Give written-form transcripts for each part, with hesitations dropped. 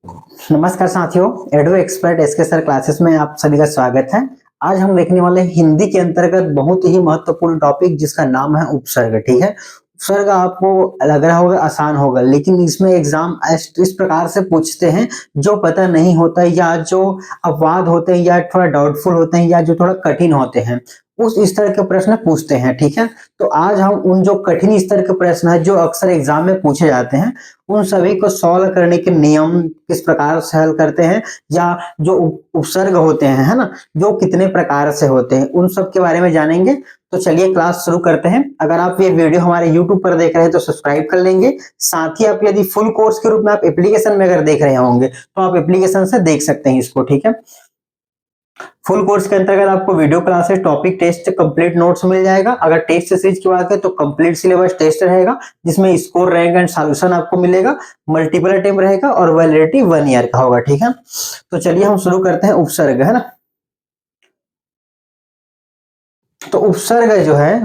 नमस्कार साथियों, एडो expert SK sir classes में आप सभी का स्वागत है। आज हम देखने वाले हैं हिंदी के अंतर्गत बहुत ही महत्वपूर्ण टॉपिक जिसका नाम है उपसर्ग। ठीक है, उपसर्ग आपको लग रहा होगा आसान होगा, लेकिन इसमें एग्जाम इस प्रकार से पूछते हैं जो पता नहीं होता या जो अपवाद होते हैं या थोड़ा डाउटफुल होते हैं या जो थोड़ा कठिन होते हैं, उस स्तर के प्रश्न पूछते हैं। ठीक है, तो आज हम उन जो कठिन स्तर के प्रश्न है जो अक्सर एग्जाम में पूछे जाते हैं, उन सभी को सॉल्व करने के नियम किस प्रकार से हल करते हैं या जो उपसर्ग होते हैं, है ना, जो कितने प्रकार से होते हैं, उन सब के बारे में जानेंगे। तो चलिए क्लास शुरू करते हैं। अगर आप ये वीडियो हमारे YouTube पर देख रहे हैं तो सब्सक्राइब कर लेंगे। साथ ही आप यदि फुल कोर्स के रूप में आप एप्लीकेशन में अगर देख रहे होंगे तो आप एप्लीकेशन से देख सकते हैं इसको। ठीक है, फुल कोर्स के अंतर्गत आपको video classes, topic test, complete notes मिल जाएगा। अगर टेस्ट सीरीज की बात है तो कंप्लीट सिलेबस टेस्ट रहेगा जिसमें स्कोर, रैंक एंड सॉल्यूशन आपको मिलेगा। मल्टीपल अटेम्प्ट रहेगा और वैलिडिटी 1 ईयर का होगा। ठीक है, तो चलिए हम शुरू करते हैं। उपसर्ग, है ना, तो उपसर्ग जो है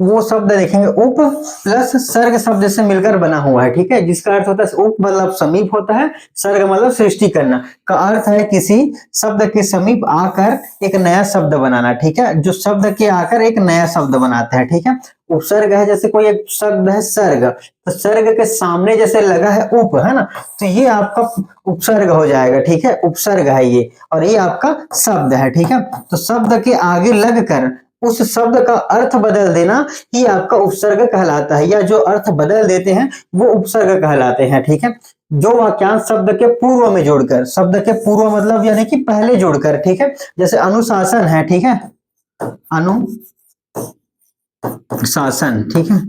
वो शब्द देखेंगे उप प्लस सर्ग शब्द से मिलकर बना हुआ है। ठीक है, जिसका अर्थ होता है उप मतलब समीप होता है, सर्ग मतलब सृष्टि करना का अर्थ है किसी शब्द के समीप आकर एक नया शब्द बनाना। ठीक है, जो शब्द के आकर एक नया शब्द बनाते हैं। ठीक है, उपसर्ग है जैसे कोई एक शब्द है सर्ग, तो सर्ग के सामने जैसे लगा है उप, है ना, तो ये आपका उपसर्ग हो जाएगा। ठीक है, उपसर्ग है ये, और ये आपका शब्द है। ठीक है, तो शब्द के आगे लगकर उस शब्द का अर्थ बदल देना ही आपका उपसर्ग कहलाता है, या जो अर्थ बदल देते हैं वो उपसर्ग कहलाते हैं। ठीक है, जो वाक्यांश शब्द के पूर्व में जोड़कर, शब्द के पूर्व मतलब यानी कि पहले जोड़कर। ठीक है, जैसे अनुशासन है। ठीक है, अनुशासन, ठीक है,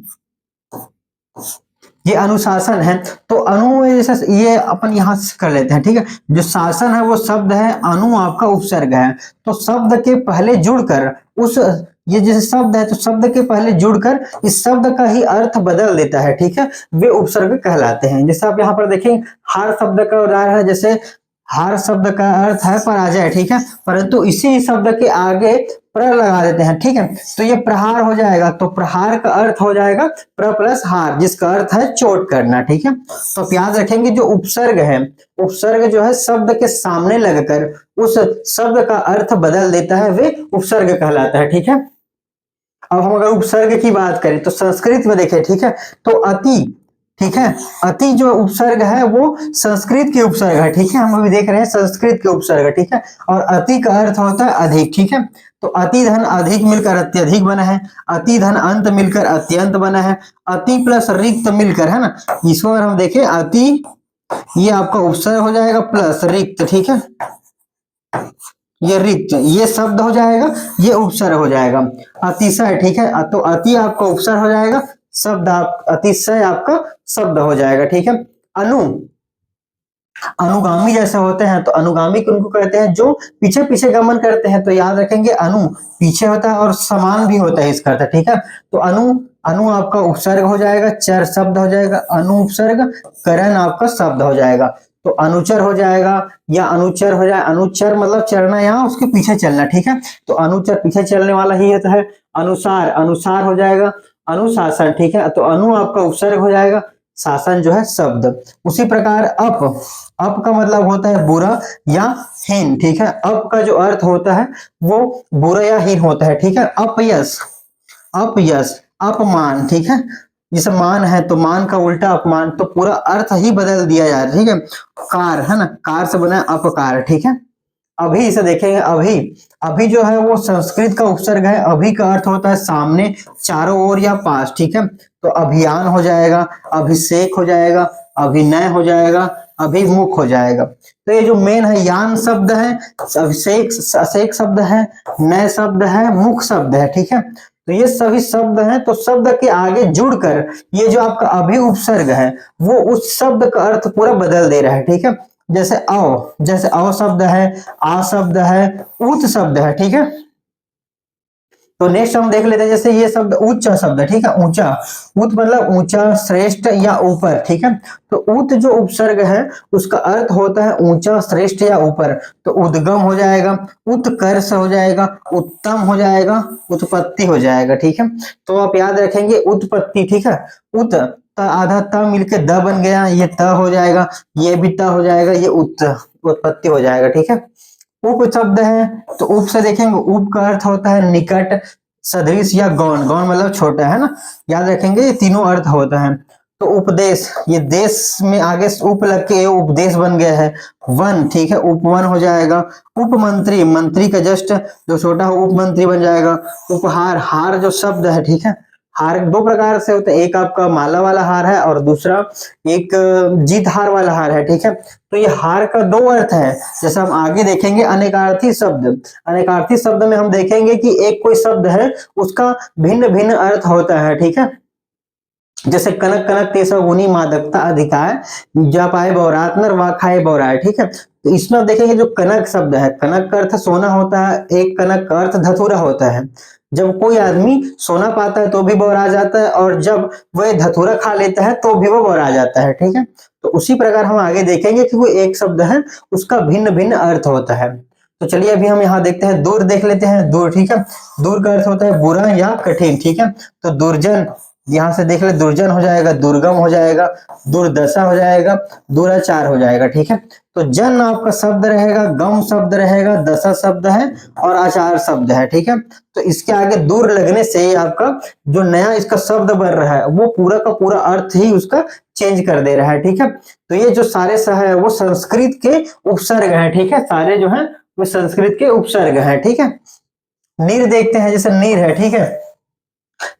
ये अनुशासन है। तो अनु जैसे ये अपन यहां से कर लेते हैं। ठीक है, जो शासन है वो शब्द है, अनु आपका उपसर्ग है। तो शब्द के पहले जुड़कर उस, ये जैसे शब्द है तो शब्द के पहले जुड़कर इस शब्द का ही अर्थ बदल देता है। ठीक है, वे उपसर्ग कहलाते हैं। जैसे आप यहाँ पर देखें, हार शब्द का उदाहरण है। जैसे हार शब्द का अर्थ है पराजय। ठीक है, परंतु इसी शब्द के आगे प्र लगा देते हैं। ठीक है, तो ये प्रहार हो जाएगा। तो प्रहार का अर्थ हो जाएगा प्र प्लस हार, जिसका अर्थ है चोट करना। ठीक है, तो आप याद रखेंगे जो उपसर्ग है, उपसर्ग जो है शब्द के सामने लगकर उस शब्द का अर्थ बदल देता है, वे उपसर्ग कहलाता है। ठीक है, अब हम अगर उपसर्ग की बात करें तो संस्कृत में देखें। ठीक है, तो अति, ठीक है, अति जो उपसर्ग है वो संस्कृत के उपसर्ग है। ठीक है, हम अभी देख रहे हैं संस्कृत के उपसर्ग। ठीक है, और अति का अर्थ होता है अधिक। ठीक है, तो अति धन अधिक मिलकर अत्यधिक बना है, अति धन अंत मिलकर अत्यंत बना है, अति प्लस रिक्त मिलकर, है ना, इसको अगर हम देखें अति, ये आपका उपसर्ग हो जाएगा प्लस रिक्त। ठीक है, ये रिक्त, ये शब्द हो जाएगा, ये उपसर्ग हो जाएगा। अतिशय, ठीक है, तो अति आपका उपसर्ग हो जाएगा, शब्द आप अतिशय आपका शब्द हो जाएगा। ठीक है, अनु, अनुगामी जैसे होते हैं तो अनुगामी उनको कहते हैं जो पीछे पीछे गमन करते हैं। तो याद रखेंगे अनु पीछे होता है और समान भी होता है इसका अर्थ। ठीक है, तो अनु, अनु आपका उपसर्ग हो जाएगा, चर शब्द हो जाएगा, अनु उपसर्ग, करण आपका शब्द हो जाएगा। तो अनुचर हो जाएगा या अनुचर हो जाए, अनुचर मतलब चलना, यहाँ उसके पीछे चलना। ठीक है, तो अनुचर पीछे चलने वाला ही होता है। अनुसार, अनुसार हो जाएगा अनुशासन। ठीक है, तो अनु आपका उपसर्ग हो जाएगा, शासन जो है शब्द। उसी प्रकार अप, अप का मतलब होता है बुरा या हीन। ठीक है, अप का जो अर्थ होता है वो बुरा या हीन होता है। ठीक है, अपयश, अपयश, अपमान। ठीक है, जैसे मान है तो मान का उल्टा अपमान, तो पूरा अर्थ ही बदल दिया जा रहा है। ठीक है, कार, है ना, कार से बना अपकार। ठीक है, अभी इसे देखेंगे, अभी, अभी जो है वो संस्कृत का उपसर्ग है। अभी का अर्थ होता है सामने, चारों ओर या पास। ठीक है, तो अभियान हो जाएगा, अभिषेक हो जाएगा, अभिनय हो जाएगा, अभिमुख हो जाएगा। तो ये जो मेन है, यान शब्द है, अभिषेक अभिषेक शब्द है, नय शब्द है, मुख शब्द है। ठीक है, तो ये सभी शब्द हैं। तो शब्द के आगे जुड़कर ये जो आपका अभी उपसर्ग है वो उस शब्द का अर्थ पूरा बदल दे रहा है। ठीक है, जैसे अव, जैसे अव शब्द है, आ शब्द है, उत शब्द है। ठीक है, तो नेक्स्ट हम देख लेते हैं। जैसे ये शब्द उच्च शब्द है। ठीक है, ऊंचा, उत मतलब ऊंचा, श्रेष्ठ या ऊपर। ठीक है, तो उत जो उपसर्ग है उसका अर्थ होता है ऊंचा, श्रेष्ठ या ऊपर। तो उद्गम हो जाएगा, उत्कर्ष हो जाएगा, उत्तम हो जाएगा, उत्पत्ति हो जाएगा। ठीक है, तो आप याद रखेंगे उत्पत्ति। ठीक है, उत आधा त मिलके द बन गया, ये त हो जाएगा, ये भी त हो जाएगा, ये उत्पत्ति हो जाएगा। ठीक है, उप शब्द है तो उप से देखेंगे, उप का अर्थ होता है निकट, सदृश या गौण। गौण मतलब छोटा, है ना, याद रखेंगे ये तीनों अर्थ होता है। तो उपदेश, ये देश में आगे उप लग के उपदेश बन गया है। वन, ठीक है, उपवन हो जाएगा। उपमंत्री, मंत्री का जस्ट जो छोटा हो उप मंत्री बन जाएगा। उपहार, हार जो शब्द है, ठीक है, हार दो प्रकार से होता है, एक आपका माला वाला हार है और दूसरा एक जीत हार वाला हार है। ठीक है, तो ये हार का दो अर्थ है। जैसे हम आगे देखेंगे अनेकार्थी शब्द, अनेकार्थी शब्द में हम देखेंगे कि एक कोई शब्द है उसका भिन्न भिन्न अर्थ होता है। ठीक है, जैसे कनक कनक तेसा गुनी मादकता अधिकार, जप आए बौरात नर वा खाए बौराए। ठीक है, तो इसमें आप देखेंगे जो कनक शब्द है, कनक का अर्थ सोना होता है, एक कनक का अर्थ धतूरा होता है। जब कोई आदमी सोना पाता है तो भी बौरा जाता है, और जब वह धतूरा खा लेता है तो भी वो बौरा जाता है। ठीक है, तो उसी प्रकार हम आगे देखेंगे कि वो एक शब्द है उसका भिन्न भिन्न अर्थ होता है। तो चलिए अभी हम यहाँ देखते हैं, दूर देख लेते हैं। दूर, ठीक है, दूर का अर्थ होता है बुरा या कठिन। ठीक है, तो दुर्जन, यहां से देख ले, दुर्जन हो जाएगा, दुर्गम हो जाएगा, दुर्दशा हो जाएगा, दुराचार हो जाएगा। ठीक है, तो जन आपका शब्द रहेगा, गम शब्द रहेगा, दशा शब्द है और आचार शब्द है। ठीक है, तो इसके आगे दूर लगने से आपका जो नया इसका शब्द बन रहा है वो पूरा का पूरा अर्थ ही उसका चेंज कर दे रहा है। ठीक है, तो ये जो सारे सह है वो संस्कृत के उपसर्ग है। ठीक है, सारे जो है वो संस्कृत के उपसर्ग है। ठीक है, नीर देखते हैं, जैसे नीर है, ठीक है,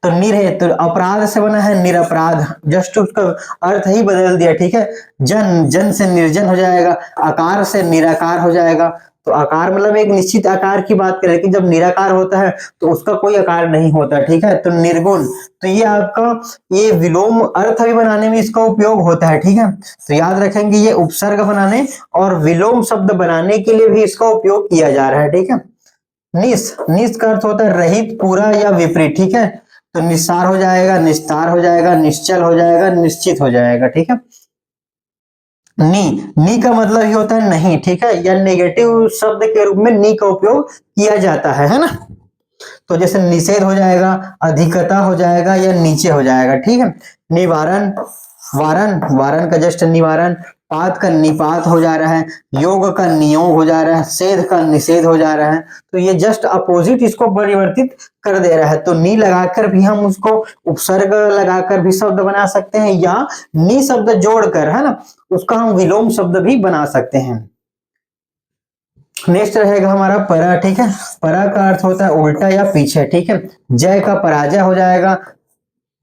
तो निर है तो अपराध से बना है निरपराध, जस्ट उसका अर्थ ही बदल दिया। ठीक है, जन, जन से निर्जन हो जाएगा, आकार से निराकार हो जाएगा। तो आकार मतलब एक निश्चित आकार की बात करें, लेकिन जब निराकार होता है तो उसका कोई आकार नहीं होता। ठीक है, तो निर्गुण, तो ये आपका ये विलोम अर्थ भी बनाने में इसका उपयोग होता है। ठीक है, तो याद रखेंगे ये उपसर्ग बनाने और विलोम शब्द बनाने के लिए भी इसका उपयोग किया जा रहा है। ठीक है, निस, निस का अर्थ होता है रहित, पूरा या विपरीत। ठीक है, तो निस्सार हो जाएगा, निस्तार हो जाएगा, निश्चल हो जाएगा, निश्चित हो जाएगा। ठीक है, नी का मतलब ही होता है नहीं। ठीक है, या नेगेटिव शब्द के रूप में नी का उपयोग किया जाता है ना। तो जैसे निषेध हो जाएगा, अधिकता हो जाएगा या नीचे हो जाएगा। ठीक है, निवारण, वारण, वारण का जस्ट निवारण, पात का निपात हो जा रहा है, योग का नियोग हो जा रहा है, सेध का निषेध हो जा रहा है। तो ये जस्ट अपोजिट इसको परिवर्तित कर दे रहा है। तो नी लगाकर भी हम उसको उपसर्ग लगाकर भी शब्द बना सकते हैं, या नी शब्द जोड़कर, है ना, उसका हम विलोम शब्द भी बना सकते हैं। नेक्स्ट रहेगा हमारा परा। ठीक है, परा का अर्थ होता है उल्टा या पीछे। ठीक है, जय का पराजय हो जाएगा,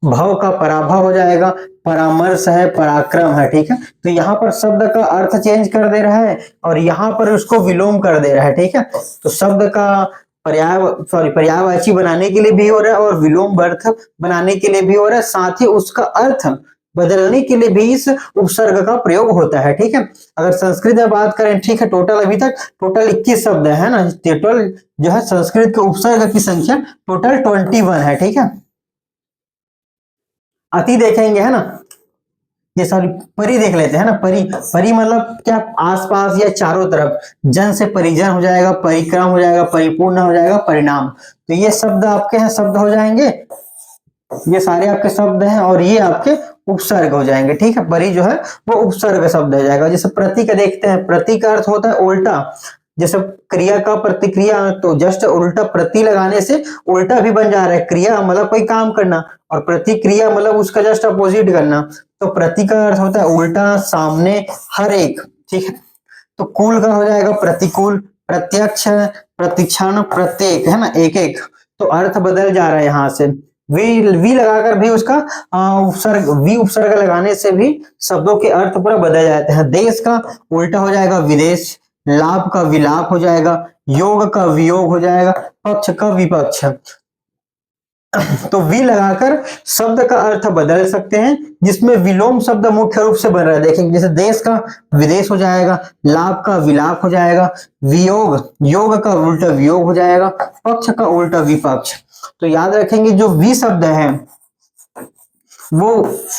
भव का पराभव हो जाएगा, परामर्श है, पराक्रम है। ठीक है, तो यहाँ पर शब्द का अर्थ चेंज कर दे रहा है और यहाँ पर उसको विलोम कर दे रहा है। ठीक है, तो शब्द का पर्यायवाची बनाने के लिए भी हो रहा है और विलोम अर्थ बनाने के लिए भी हो रहा है, साथ ही उसका अर्थ बदलने के लिए भी इस उपसर्ग का प्रयोग होता है। ठीक है, अगर संस्कृत में बात करें, ठीक है, टोटल अभी तक टोटल 21 शब्द है ना, टोटल जो है संस्कृत के उपसर्ग की संख्या टोटल 21 है। ठीक है, अति देखेंगे, है ना, ये सॉरी परि देख लेते हैं ना। परि, परि मतलब क्या, आसपास या चारों तरफ। जन से परिजन हो जाएगा, परिक्रम हो जाएगा, परिपूर्ण हो जाएगा, परिणाम। तो ये शब्द आपके हैं, शब्द हो जाएंगे, ये सारे आपके शब्द हैं और ये आपके उपसर्ग हो जाएंगे। ठीक है, परि जो है वो उपसर्ग शब्द हो जाएगा। जैसे प्रति का देखते हैं, प्रति का अर्थ होता है उल्टा, जैसे क्रिया का प्रतिक्रिया, तो जस्ट उल्टा प्रति लगाने से उल्टा भी बन जा रहा है। क्रिया मतलब कोई काम करना और प्रतिक्रिया मतलब उसका जस्ट अपोजिट करना। तो प्रति का अर्थ होता है उल्टा, सामने, हर एक। ठीक है, तो कूल का हो जाएगा प्रतिकूल, प्रत्यक्ष, प्रतिक्षण, प्रत्येक, है ना, एक एक। तो अर्थ बदल जा रहा है यहाँ से। वी लगाकर भी उसका उपसर्ग, वी उपसर्ग लगाने से भी शब्दों के अर्थ पूरा बदल जाते हैं। देश का उल्टा हो जाएगा विदेश, लाभ का विलाप हो जाएगा, योग का वियोग हो जाएगा, पक्ष का विपक्ष। तो वी लगाकर शब्द का अर्थ बदल सकते हैं, जिसमें विलोम शब्द मुख्य रूप से बन रहा है। देखेंगे, जैसे देश का विदेश हो जाएगा, लाभ का विलाप हो जाएगा, वियोग, योग का उल्टा वियोग हो जाएगा, पक्ष का उल्टा विपक्ष। तो याद रखेंगे जो वी शब्द है वो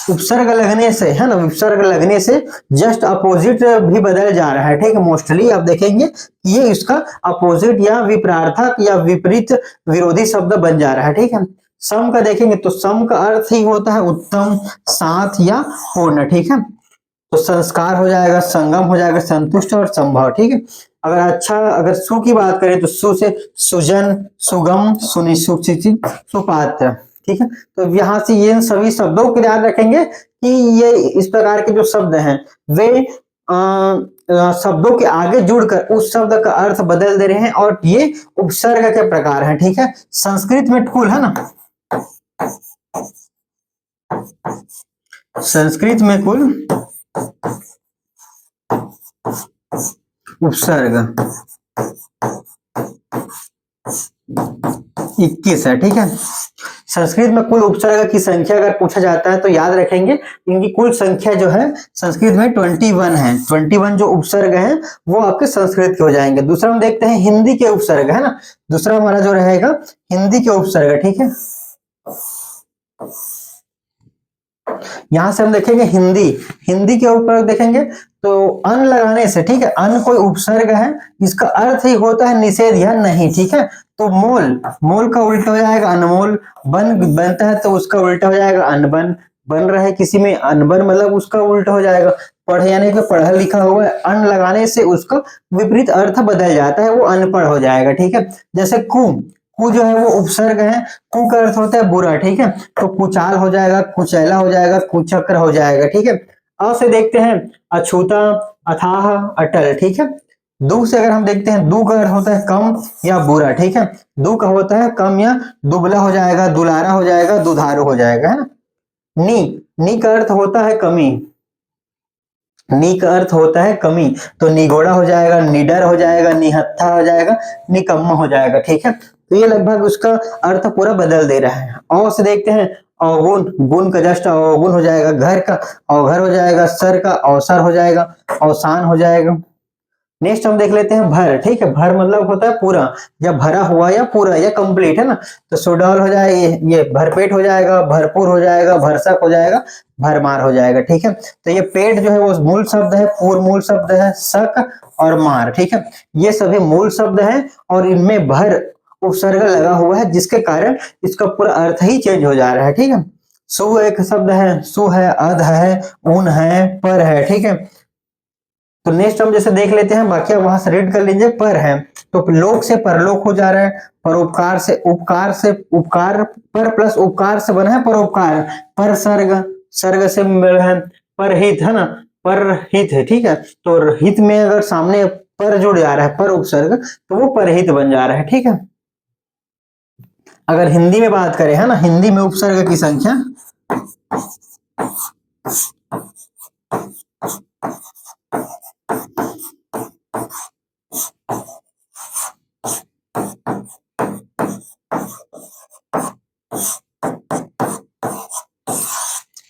उपसर्ग लगने से, है ना, उपसर्ग लगने से जस्ट अपोजिट भी बदल जा रहा है। ठीक है, मोस्टली आप देखेंगे ये इसका अपोजिट या विपरार्थक या विपरीत विरोधी शब्द बन जा रहा है। ठीक है, सम का देखेंगे तो सम का अर्थ ही होता है उत्तम, साथ या पूर्ण, ठीक है। तो संस्कार हो जाएगा, संगम हो जाएगा, संतुष्ट और संभव, ठीक है। अगर अच्छा, अगर सु की बात करें तो सु से सुजन, सुगम, सुनिश्चित, सुपात्र, ठीक है। तो यहाँ से ये सभी शब्दों को याद रखेंगे कि ये इस प्रकार के जो शब्द हैं वे शब्दों के आगे जुड़कर उस शब्द का अर्थ बदल दे रहे हैं और ये उपसर्ग के प्रकार हैं, ठीक है। संस्कृत में कुल है ना, संस्कृत में कुल उपसर्ग 21 है, ठीक है। संस्कृत में कुल उपसर्ग की संख्या अगर पूछा जाता है तो याद रखेंगे इनकी कुल संख्या जो है संस्कृत में 21 है। 21 जो उपसर्ग है वो आपके संस्कृत के हो जाएंगे। दूसरा हम देखते हैं हिंदी के उपसर्ग, है ना। दूसरा हमारा जो रहेगा हिंदी के उपसर्ग, ठीक है। यहां से हम देखेंगे हिंदी के ऊपर देखेंगे तो अन लगाने से, ठीक है, अन कोई उपसर्ग है, इसका अर्थ ही होता है निषेध या नहीं, ठीक है। तो मोल का उल्टा हो जाएगा अनमोल, बन बनता है तो उसका उल्टा हो जाएगा अनबन, बन रहा है किसी में अनबन मतलब उसका उल्टा हो जाएगा पढ़, यानी कि पढ़ा लिखा हुआ है, अन लगाने से उसका विपरीत अर्थ बदल जाता है, वो अनपढ़ हो जाएगा, ठीक है। जैसे कु जो है वो उपसर्ग है, कु का अर्थ होता है बुरा, ठीक है। तो कुचाल हो जाएगा, कुचैला हो जाएगा, कुचक्र हो जाएगा, ठीक है। अ से देखते हैं अछूता, अथाह, अटल, ठीक है। दू से अगर हम देखते हैं दू का अर्थ होता है कम या बुरा, ठीक है। दू का होता है कम या दुबला हो जाएगा, दुलारा हो जाएगा, दुधारू हो जाएगा, है ना। नी का अर्थ होता है कमी, नी का अर्थ होता है कमी, तो निगोड़ा हो जाएगा, निडर हो जाएगा, निहत्था हो जाएगा, निकम्मा हो जाएगा, ठीक है। तो ये लगभग उसका अर्थ पूरा बदल दे रहा है। औ से देखते हैं अवगुण, गुण का जस्ट अवगुण हो जाएगा, घर का अवघर हो जाएगा, सर का अवसर हो जाएगा, अवसान हो जाएगा। नेक्स्ट हम देख लेते हैं भर, ठीक है। भर मतलब होता है पूरा या भरा हुआ या पूरा या कंप्लीट, है ना। तो सुडौल हो जाएगा, ये भरपेट हो जाएगा, भरपूर हो जाएगा, भरसक हो जाएगा, भरमार हो जाएगा, ठीक है। तो ये पेट जो है वो मूल शब्द है, पूर्व मूल शब्द है, सक और मार, ठीक है। ये सभी मूल शब्द है और इनमें भर उपसर्ग लगा हुआ है जिसके कारण इसका पूरा अर्थ ही चेंज हो जा रहा है, ठीक है। सु एक शब्द है, सु है, अध है, ऊन है, पर है, ठीक है। तो नेक्स्ट हम जैसे देख लेते हैं, बाकी वहां से रीड कर लीजिए। पर है तो लोक से परलोक हो जा रहा है, परोपकार से उपकार, पर प्लस उपकार से बना है परोपकार, पर सर्ग से मिला है, परहित, है ना, परहित है, ठीक है। तो हित में अगर सामने पर जुड़ जा रहा है, पर उपसर्ग, तो वो परहित बन जा रहा है, ठीक है। अगर हिंदी में बात करें, है ना, हिंदी में उपसर्ग की संख्या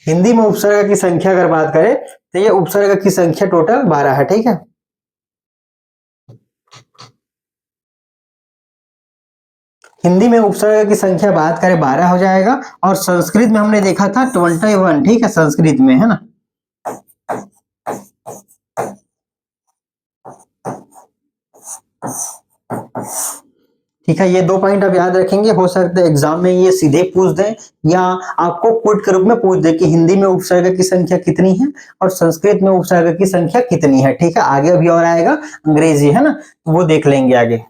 हिंदी में उपसर्ग की संख्या अगर बात करें तो ये उपसर्ग की संख्या टोटल 12 है, ठीक है। हिंदी में उपसर्ग की संख्या बात करें 12 हो जाएगा और संस्कृत में हमने देखा था 21, ठीक है, संस्कृत में, है ना। ठीक है, ये 2 पॉइंट आप याद रखेंगे। हो सकता है एग्जाम में ये सीधे पूछ दें या आपको पुट के रूप में पूछ दे कि हिंदी में उपसर्ग की संख्या कितनी है और संस्कृत में उपसर्ग की संख्या कितनी है, ठीक है। आगे अभी और आएगा अंग्रेजी, है ना, वो देख लेंगे आगे।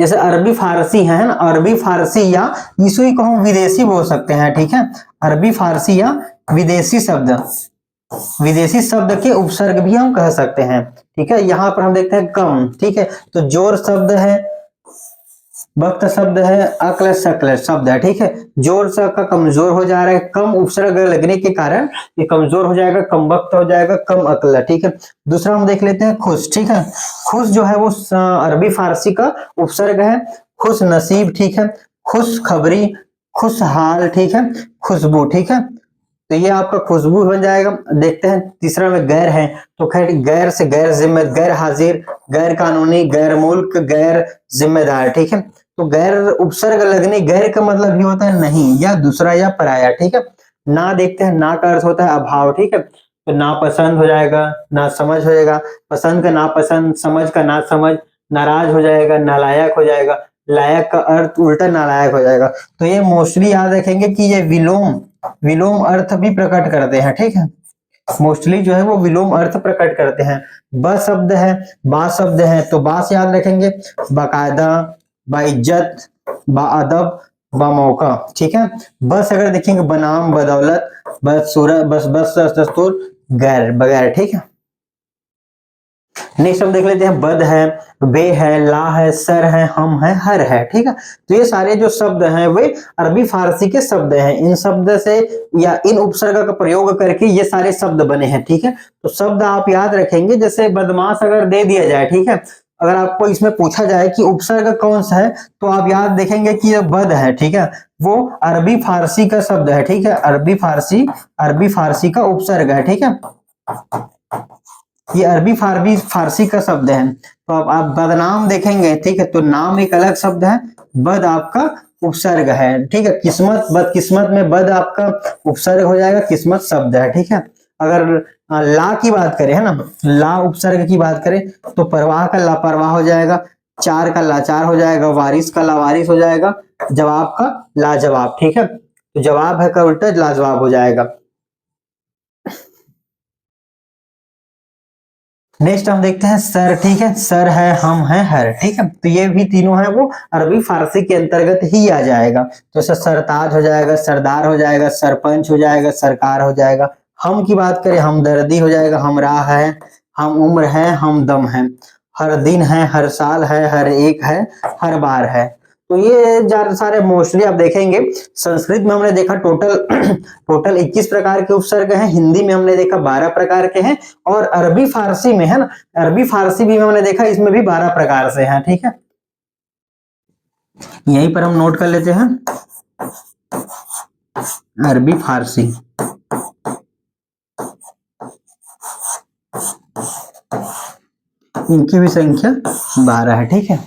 जैसे अरबी फारसी है ना, अरबी फारसी या इसी को हम विदेशी बोल सकते हैं, ठीक है। अरबी फारसी या विदेशी शब्द के उपसर्ग भी हम कह सकते हैं, ठीक है। यहाँ पर हम देखते हैं कम, ठीक है। तो जोर शब्द है, वक्त शब्द है, अक्ल शकल शब्द है, ठीक है। जोर सा का कमजोर हो जा रहा है, कम उपसर्ग लगने के कारण ये कमजोर हो जाएगा, कम वक्त हो जाएगा, कम अक्ल, ठीक है। दूसरा हम देख लेते हैं खुश, ठीक है। खुश जो है वो अरबी फारसी का उपसर्ग है, खुश नसीब, ठीक है, खुश खबरी, खुशहाल, ठीक है, खुशबू, ठीक है। तो ये आपका खुशबू बन जाएगा। देखते हैं तीसरा में गैर है, तो खैर गैर से गैर जिम्मेदार, गैर हाजिर, गैर कानूनी, गैर मुल्क, गैर जिम्मेदार, ठीक है। तो गैर उपसर्ग लगने, गैर का मतलब ये होता है नहीं या दूसरा या पराया, ठीक है। ना देखते हैं, ना का अर्थ होता है अभाव, ठीक है। तो नापसंद हो जाएगा, ना समझ हो जाएगा, पसंद का नापसंद, समझ का ना समझ, नाराज हो जाएगा, नालायक हो जाएगा, लायक का अर्थ उल्टा नालायक हो जाएगा। तो ये मोस्टली याद रखेंगे कि ये विलोम अर्थ भी प्रकट करते हैं, ठीक है। मोस्टली जो है वो विलोम अर्थ प्रकट करते हैं। ब शब्द है, बा शब्द है, तो बा से याद रखेंगे बाकायदा, बाइज्जत, बाअदब, बामौका, ठीक है। बस अगर देखेंगे बनाम, बदौलत, बदसूरत, बस दस्तूर, गैर, बगैर, ठीक है। नेक्स्ट हम देख लेते हैं बद है, बे है, ला है, सर है, हम है, हर है, ठीक है। तो ये सारे जो शब्द हैं वे अरबी फारसी के शब्द हैं। इन शब्द से या इन उपसर्ग का प्रयोग करके ये सारे शब्द बने हैं, ठीक है। तो शब्द आप याद रखेंगे, जैसे बदमाश अगर दे दिया जाए, ठीक है, अगर आपको इसमें पूछा जाए कि उपसर्ग कौन सा है, तो आप याद देखेंगे कि ये बद है, ठीक है, वो अरबी फारसी का शब्द है, ठीक है। अरबी फारसी का उपसर्ग है, ठीक है। ये अरबी फारसी का शब्द है। तो आप बदनाम देखेंगे, ठीक है, तो नाम एक अलग शब्द है, बद आपका उपसर्ग है, ठीक है। किस्मत, बदकिस्मत में बद आपका उपसर्ग हो जाएगा, किस्मत शब्द है, ठीक है। अगर ला की बात करें, है ना, ला उपसर्ग की बात करें, तो परवाह का लापरवाह हो जाएगा, चार का लाचार हो जाएगा, वारिस का लावारिस हो जाएगा, जवाब का लाजवाब, ठीक है। तो जवाब है का उल्टा लाजवाब हो जाएगा। नेक्स्ट हम देखते हैं सर, ठीक है, सर है, हम है, हर, ठीक है। तो ये भी तीनों है वो अरबी फारसी के अंतर्गत ही आ जाएगा। तो सरताज हो जाएगा, सरदार हो जाएगा, सरपंच हो जाएगा, सरकार हो जाएगा। हम की बात करें, हमदर्दी हो जाएगा, हमराह है, हम उम्र है, हम दम है, हर दिन है, हर साल है, हर एक है, हर बार है। तो ये ज्यादा सारे मोस्टली आप देखेंगे। संस्कृत में हमने देखा टोटल 21 प्रकार के उपसर्ग हैं, हिंदी में हमने देखा 12 प्रकार के हैं, और अरबी फारसी में, है ना, अरबी फारसी भी हमने देखा, इसमें भी 12 प्रकार से हैं, ठीक है। यहीं पर हम नोट कर लेते हैं अरबी फारसी। इनकी भी संख्या 12 है, ठीक है।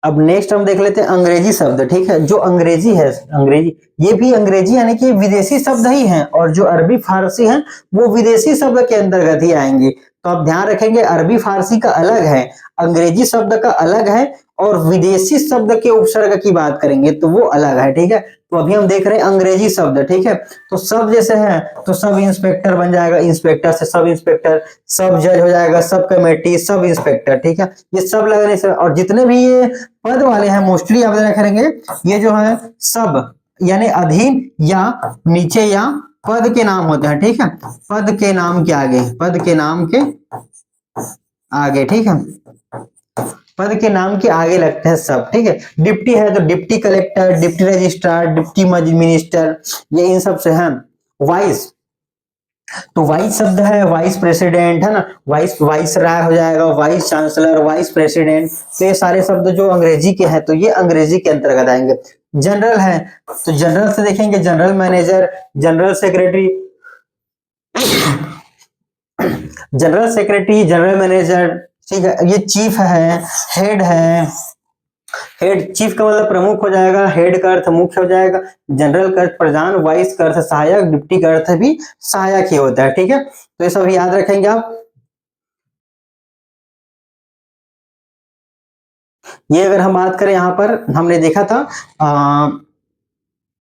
अब नेक्स्ट हम देख लेते हैं अंग्रेजी शब्द, ठीक है। जो अंग्रेजी है, अंग्रेजी, ये भी अंग्रेजी यानी कि विदेशी शब्द ही हैं, और जो अरबी फारसी हैं वो विदेशी शब्द के अंतर्गत ही आएंगे। तो आप ध्यान रखेंगे, अरबी फारसी का अलग है, अंग्रेजी शब्द का अलग है, और विदेशी शब्द के उपसर्ग की बात करेंगे तो वो अलग है, ठीक है। तो अभी हम देख रहे हैं अंग्रेजी शब्द, ठीक है। तो सब जैसे है, तो सब इंस्पेक्टर बन जाएगा, इंस्पेक्टर से सब इंस्पेक्टर, सब जज हो जाएगा, सब कमेटी, सब इंस्पेक्टर, ठीक है। ये सब लगने से, और जितने भी ये पद वाले हैं मोस्टली आप करेंगे, ये जो है सब यानी अधीन या नीचे या पद के नाम होते हैं, ठीक है। पद के नाम के आगे, पद के नाम के आगे, ठीक है, पद के नाम के आगे लगते हैं सब, ठीक है। डिप्टी है तो deputy collector, deputy registrar, deputy minister, ये इन सब से हैं। वाइस, तो वाइस शब्द है, वाइस प्रेसिडेंट, है ना, वाइस राय हो जाएगा, वाइस चांसलर, वाइस प्रेसिडेंट। तो ये सारे शब्द जो अंग्रेजी के हैं, तो ये अंग्रेजी के अंतर्गत आएंगे। जनरल है, तो जनरल से देखेंगे general manager, general secretary, general secretary, general manager, ठीक है। ये चीफ है, हेड है, हेड, चीफ का मतलब प्रमुख हो जाएगा, हेड का अर्थ मुख्य हो जाएगा, जनरल का अर्थ प्रधान, वाइस का अर्थ सहायक, डिप्टी का अर्थ भी सहायक ही होता है, ठीक है। तो ये सब याद रखेंगे आप। ये अगर हम बात करें, यहां पर हमने देखा था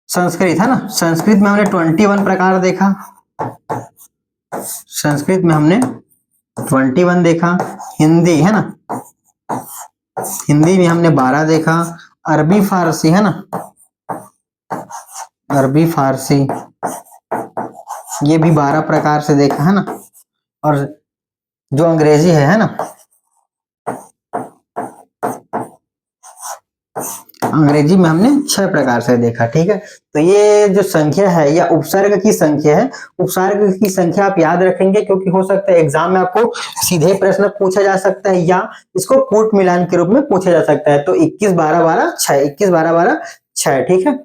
संस्कृत, है ना, संस्कृत में हमने 21 प्रकार देखा, संस्कृत में हमने 21 देखा। हिंदी, है ना, हिंदी में हमने 12 देखा। अरबी फारसी, है ना, अरबी फारसी, ये भी 12 प्रकार से देखा, है ना। और जो अंग्रेजी है ना, अंग्रेजी में हमने 6 प्रकार से देखा, ठीक है। तो ये जो संख्या है या उपसर्ग की संख्या है, उपसर्ग की संख्या आप याद रखेंगे, क्योंकि हो सकता है एग्जाम में आपको सीधे प्रश्न पूछा जा सकता है, या इसको कूट मिलान के रूप में पूछा जा सकता है। तो 21 12 12 6, 21 12 12 6, ठीक है।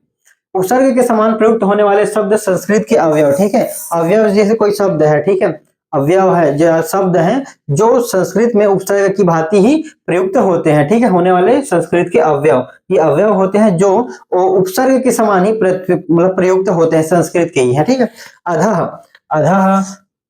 उपसर्ग के समान प्रयुक्त होने वाले शब्द संस्कृत के अवयव, ठीक है। अवयव जैसे कोई शब्द है, ठीक है, अवयव है, जो शब्द हैं जो संस्कृत में उपसर्ग की भांति ही प्रयुक्त होते हैं, ठीक है, होने वाले संस्कृत के अवयव, ये अवयव होते हैं जो उपसर्ग के समान ही मतलब प्रयुक्त होते हैं, संस्कृत के ही है, ठीक है। अधः, अधः,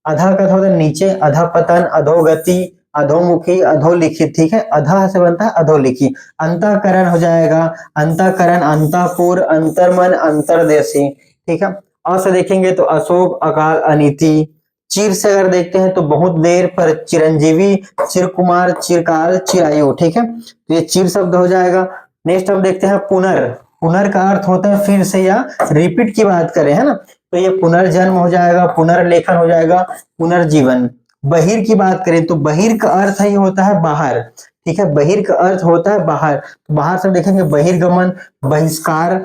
अधा का होता है नीचे, अधपतन, अधोगति, अधोमुखी, अधोलिखित, ठीक है। अधा से बनता है अधोलिखी। अंतःकरण हो जाएगा, अंतःकरण, अंतःपुर, अंतर्मन, अंतर्देशी, ठीक है। अ से देखेंगे तो अशोक, अकाल, अनिति। चिर से अगर देखते हैं तो बहुत देर पर, चिरंजीवी, चिरकुमार, चिरकाल, चिरायु, ठीक है। तो ये चिर शब्द हो जाएगा। नेक्स्ट हम देखते हैं पुनर। पुनर का अर्थ होता है फिर से या रिपीट की बात करें, है ना, तो ये पुनर्जन्म हो जाएगा, पुनर्लेखन हो जाएगा, पुनर्जीवन। बहिर की बात करें तो बहिर का अर्थ ही होता है बाहर, ठीक है। बहिर का अर्थ होता है बाहर, तो बाहर से देखेंगे बहिर्गमन, बहिष्कार।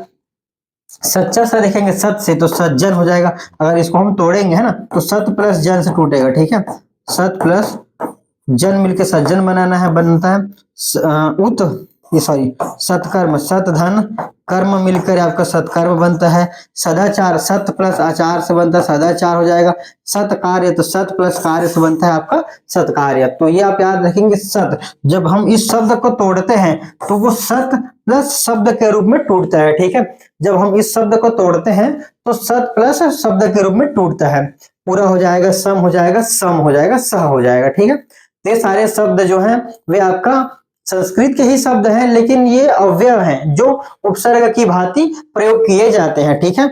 सच्चा सा देखेंगे सत से तो सज्जन हो जाएगा। अगर इसको हम तोड़ेंगे, है ना, तो सत प्लस जन से टूटेगा, ठीक है। सत प्लस जन मिलके सज्जन बनाना है, बनता है उत, ये सॉरी, सत्कर्म, सत धन कर्म मिलकर आपका सत्कर्म बनता है। सदाचार, सत प्लस आचार से बनता है सदाचार हो जाएगा। सत्कार्य, तो सत प्लस कार्य से बनता है आपका सत्कार्य। तो ये आप याद रखेंगे सत, जब हम इस शब्द को तोड़ते हैं तो वो सत प्लस शब्द के रूप में टूटता है, ठीक है। जब हम इस शब्द को तोड़ते हैं तो सत प्लस शब्द के रूप में टूटता है। पूरा हो जाएगा, सम हो जाएगा, सम हो जाएगा, सह हो जाएगा, ठीक है। ये सारे शब्द जो हैं वे आपका संस्कृत के ही शब्द हैं, लेकिन ये अव्यय हैं जो उपसर्ग की भांति प्रयोग किए जाते हैं, ठीक है।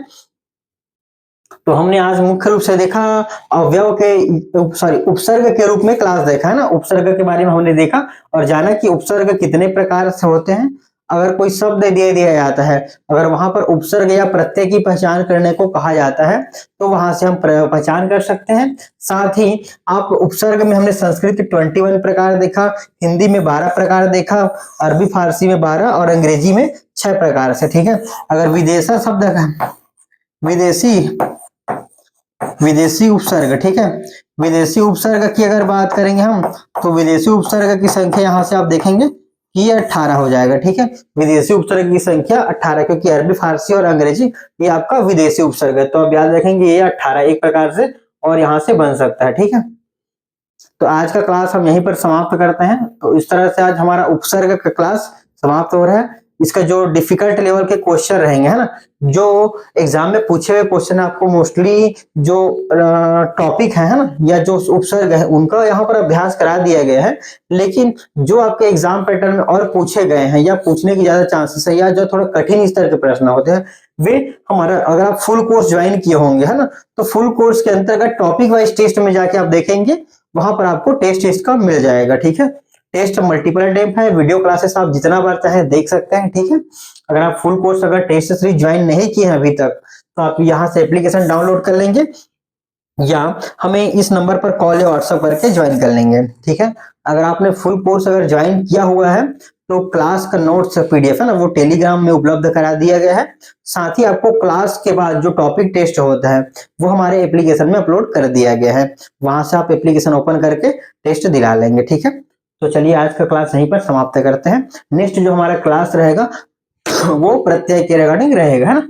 तो हमने आज मुख्य रूप से देखा अव्यय के सॉरी उपसर्ग के रूप में क्लास देखा, है ना। उपसर्ग के बारे में हमने देखा और जाना कि उपसर्ग कितने प्रकार से होते हैं। अगर कोई शब्द दे दिया जाता है, अगर वहां पर उपसर्ग या प्रत्यय की पहचान करने को कहा जाता है तो वहां से हम पहचान कर सकते हैं। साथ ही आप उपसर्ग में हमने संस्कृत के 21 प्रकार देखा, हिंदी में 12 प्रकार देखा, अरबी फारसी में 12 और अंग्रेजी में 6 प्रकार से, ठीक है। अगर विदेशा शब्द का विदेशी विदेशी उपसर्ग, ठीक है, विदेशी उपसर्ग की अगर बात करेंगे हम तो विदेशी उपसर्ग की संख्या यहां से आप देखेंगे कि 18 हो जाएगा, ठीक है। विदेशी उपसर्ग की संख्या 18, क्योंकि अरबी फारसी और अंग्रेजी ये आपका विदेशी उपसर्ग है, तो आप याद रखेंगे ये 18 एक प्रकार से और यहां से बन सकता है, ठीक है। तो आज का क्लास हम यहीं पर समाप्त करते हैं। तो इस तरह से आज हमारा उपसर्ग का क्लास समाप्त हो रहा है। इसका जो डिफिकल्ट लेवल के क्वेश्चन रहेंगे, है ना, जो एग्जाम में पूछे हुए क्वेश्चन आपको मोस्टली जो टॉपिक है ना, या जो उपसर्ग है उनका यहाँ पर अभ्यास करा दिया गया है। लेकिन जो आपके एग्जाम पैटर्न में और पूछे गए हैं या पूछने की ज्यादा चांसेस है, या जो थोड़ा कठिन स्तर के प्रश्न होते हैं, वे हमारा अगर आप फुल कोर्स ज्वाइन किए होंगे, है ना, तो फुल कोर्स के अंतर्गत टॉपिक वाइज टेस्ट में जाके आप देखेंगे, वहां पर आपको टेस्ट इसका मिल जाएगा, ठीक है। टेस्ट मल्टीपल टाइप है, वीडियो क्लासेस आप जितना बार चाहे देख सकते हैं, ठीक है। अगर आप फुल कोर्स अगर टेस्ट सीरीज ज्वाइन नहीं किए हैं अभी तक, तो आप यहाँ से एप्लीकेशन डाउनलोड कर लेंगे या हमें इस नंबर पर कॉल या व्हाट्सएप करके ज्वाइन कर लेंगे, ठीक है। अगर आपने फुल कोर्स अगर ज्वाइन किया हुआ है तो क्लास का नोट्स पीडीएफ है ना, वो टेलीग्राम में उपलब्ध करा दिया गया है। साथ ही आपको क्लास के बाद जो टॉपिक टेस्ट होता है वो हमारे एप्लीकेशन में अपलोड कर दिया गया है, वहां से आप एप्लीकेशन ओपन करके टेस्ट दिला लेंगे, ठीक है। तो चलिए आज का क्लास यहीं पर समाप्त करते हैं। नेक्स्ट जो हमारा क्लास रहेगा वो प्रत्यय के रिगार्डिंग रहेगा, है ना।